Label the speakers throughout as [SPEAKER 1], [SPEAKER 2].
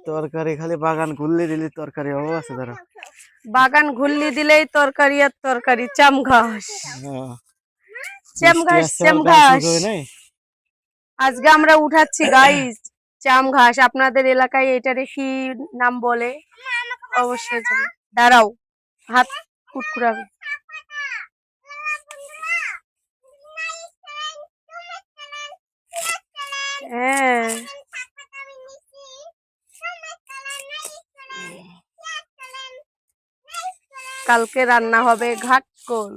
[SPEAKER 1] তরকারি খালি বাগান ঘুরলে দিলে তরকারি অভাব আছে তারা।
[SPEAKER 2] বাগান ঘুরলি দিলেই তরকারি আর তরকারি। চাম ঘাস,
[SPEAKER 1] হ্যাঁ,
[SPEAKER 2] চাম
[SPEAKER 1] বৃষ্টি
[SPEAKER 2] ঘাস,
[SPEAKER 1] আসছে
[SPEAKER 2] চাম
[SPEAKER 1] আবার গাছ
[SPEAKER 2] ঘাস।
[SPEAKER 1] উঠবে নাই।
[SPEAKER 2] আজকে আমরা উঠাচ্ছি গাইস চাম ঘাস। আপনাদের এলাকায় এটারে কি নাম বলে অবশ্যই জানি। দাঁড়াও, হাত কুটকুরাবে। হ্যাঁ, কালকে রান্না হবে ঘাটকোল।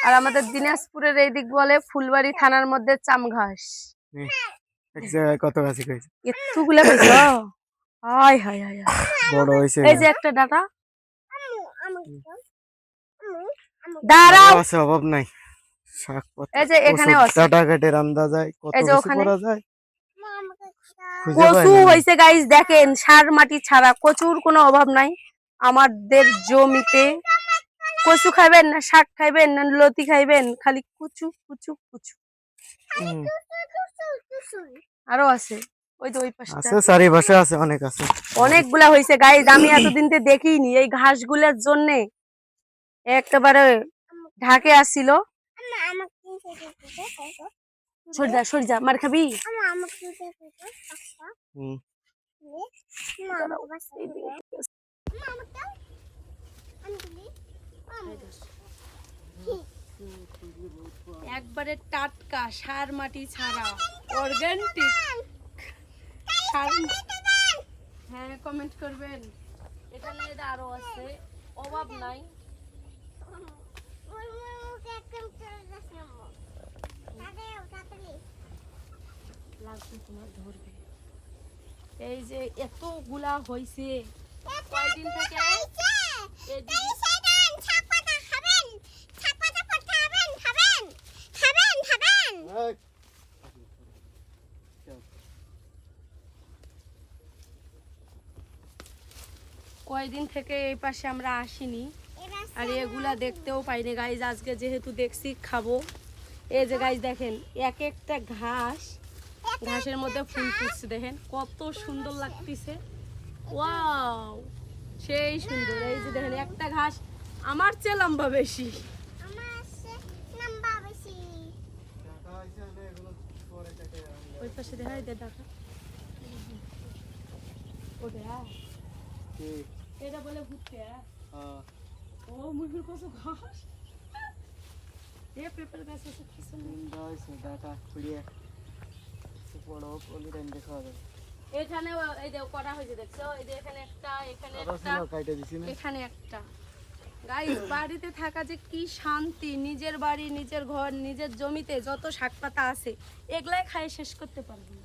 [SPEAKER 2] আর আমাদের দিনাজপুরের এই দিক বলে ফুলবাড়ি থানার মধ্যে চাম ঘাস।
[SPEAKER 1] এক জায়গায় কত গাছ হয়েছে,
[SPEAKER 2] এতগুলা পাইছ? হায় হায় হায় হায়।
[SPEAKER 1] বড় হয়েছে।
[SPEAKER 2] এই যে একটা ডাটা, দাঁড়াও।
[SPEAKER 1] আছে, অভাব নাই। শাক পাতা,
[SPEAKER 2] এই যে এখানেও আছে।
[SPEAKER 1] ডাটা কেটে রান্দা যায়, কত
[SPEAKER 2] এই যে
[SPEAKER 1] কিছু
[SPEAKER 2] ওখানে
[SPEAKER 1] করা যায়। খুঁজে পাই
[SPEAKER 2] কচু
[SPEAKER 1] না।
[SPEAKER 2] হয়েছে গাইস, দেখেন সার মাটি ছাড়া কচুর কোনো অভাব নাই আমাদের জমিতে। কচু খাইবেন না শাক খাইবেন না লতি খাইবেন, খালি কুচু কুচু কুচু। আরো আছে, ওই যে ওই পাশটা
[SPEAKER 1] আছে, চারিপাশে আছে, অনেক আছে।
[SPEAKER 2] অনেকগুলা হয়েছে গাইস। আমি এতদিন তো দেখিনি এই ঘাসগুলোর জন্য একেবারে ঢাকে আসছিল। সরজা সরজা, মার খাবি। একবারে টাটকা সার মাটি ছাড়া অর্গানিক সার। হ্যাঁ, কমেন্ট করবেন। এখানে আরো আছে, অভাব নাই। তোমার ধরবে। এই যে এতগুলা হইছে কয়দিন থেকে কয়দিন থেকে এই পাশে আমরা আসিনি আর এগুলা দেখতেও পাইনি গাইজ। আজকে যেহেতু দেখছি খাবো। এই যে গাইজ দেখেন এক একটা ঘাস, ঘাসের মধ্যে ফুল ফুটছে, দেখেন কত সুন্দর লাগতেছে। ওয়াও, সেই সুন্দর। এই যে দেখেন একটা ঘাস আমার চেয়ে লম্বা বেশি। ওই পাশে দেখা যায় দেখা এটা বলে ভুট্টে। ও মুরগির কত ঘাস, এ পেপার গাছ আছে কিছু এখানে। এই যে করা হয়েছে দেখছো, এই যে এখানে একটা, এখানে একটা, এখানে একটা। গাইস, বাড়িতে থাকা যে কি শান্তি। নিজের বাড়ি, নিজের ঘর, নিজের জমিতে যত শাক পাতা আছে এগুলাই খাই শেষ করতে পারবো না।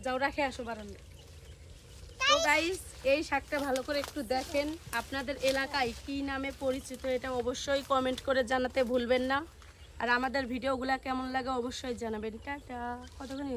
[SPEAKER 2] যাও রাখে আসো বারান্দা। তো গাইস, এই শাকটা ভালো করে একটু দেখেন। আপনাদের এলাকায় কি নামে পরিচিত এটা অবশ্যই কমেন্ট করে জানাতে ভুলবেন না। আর আমাদের ভিডিওগুলো কেমন লাগে অবশ্যই জানাবেন। টাটা, কতক্ষণ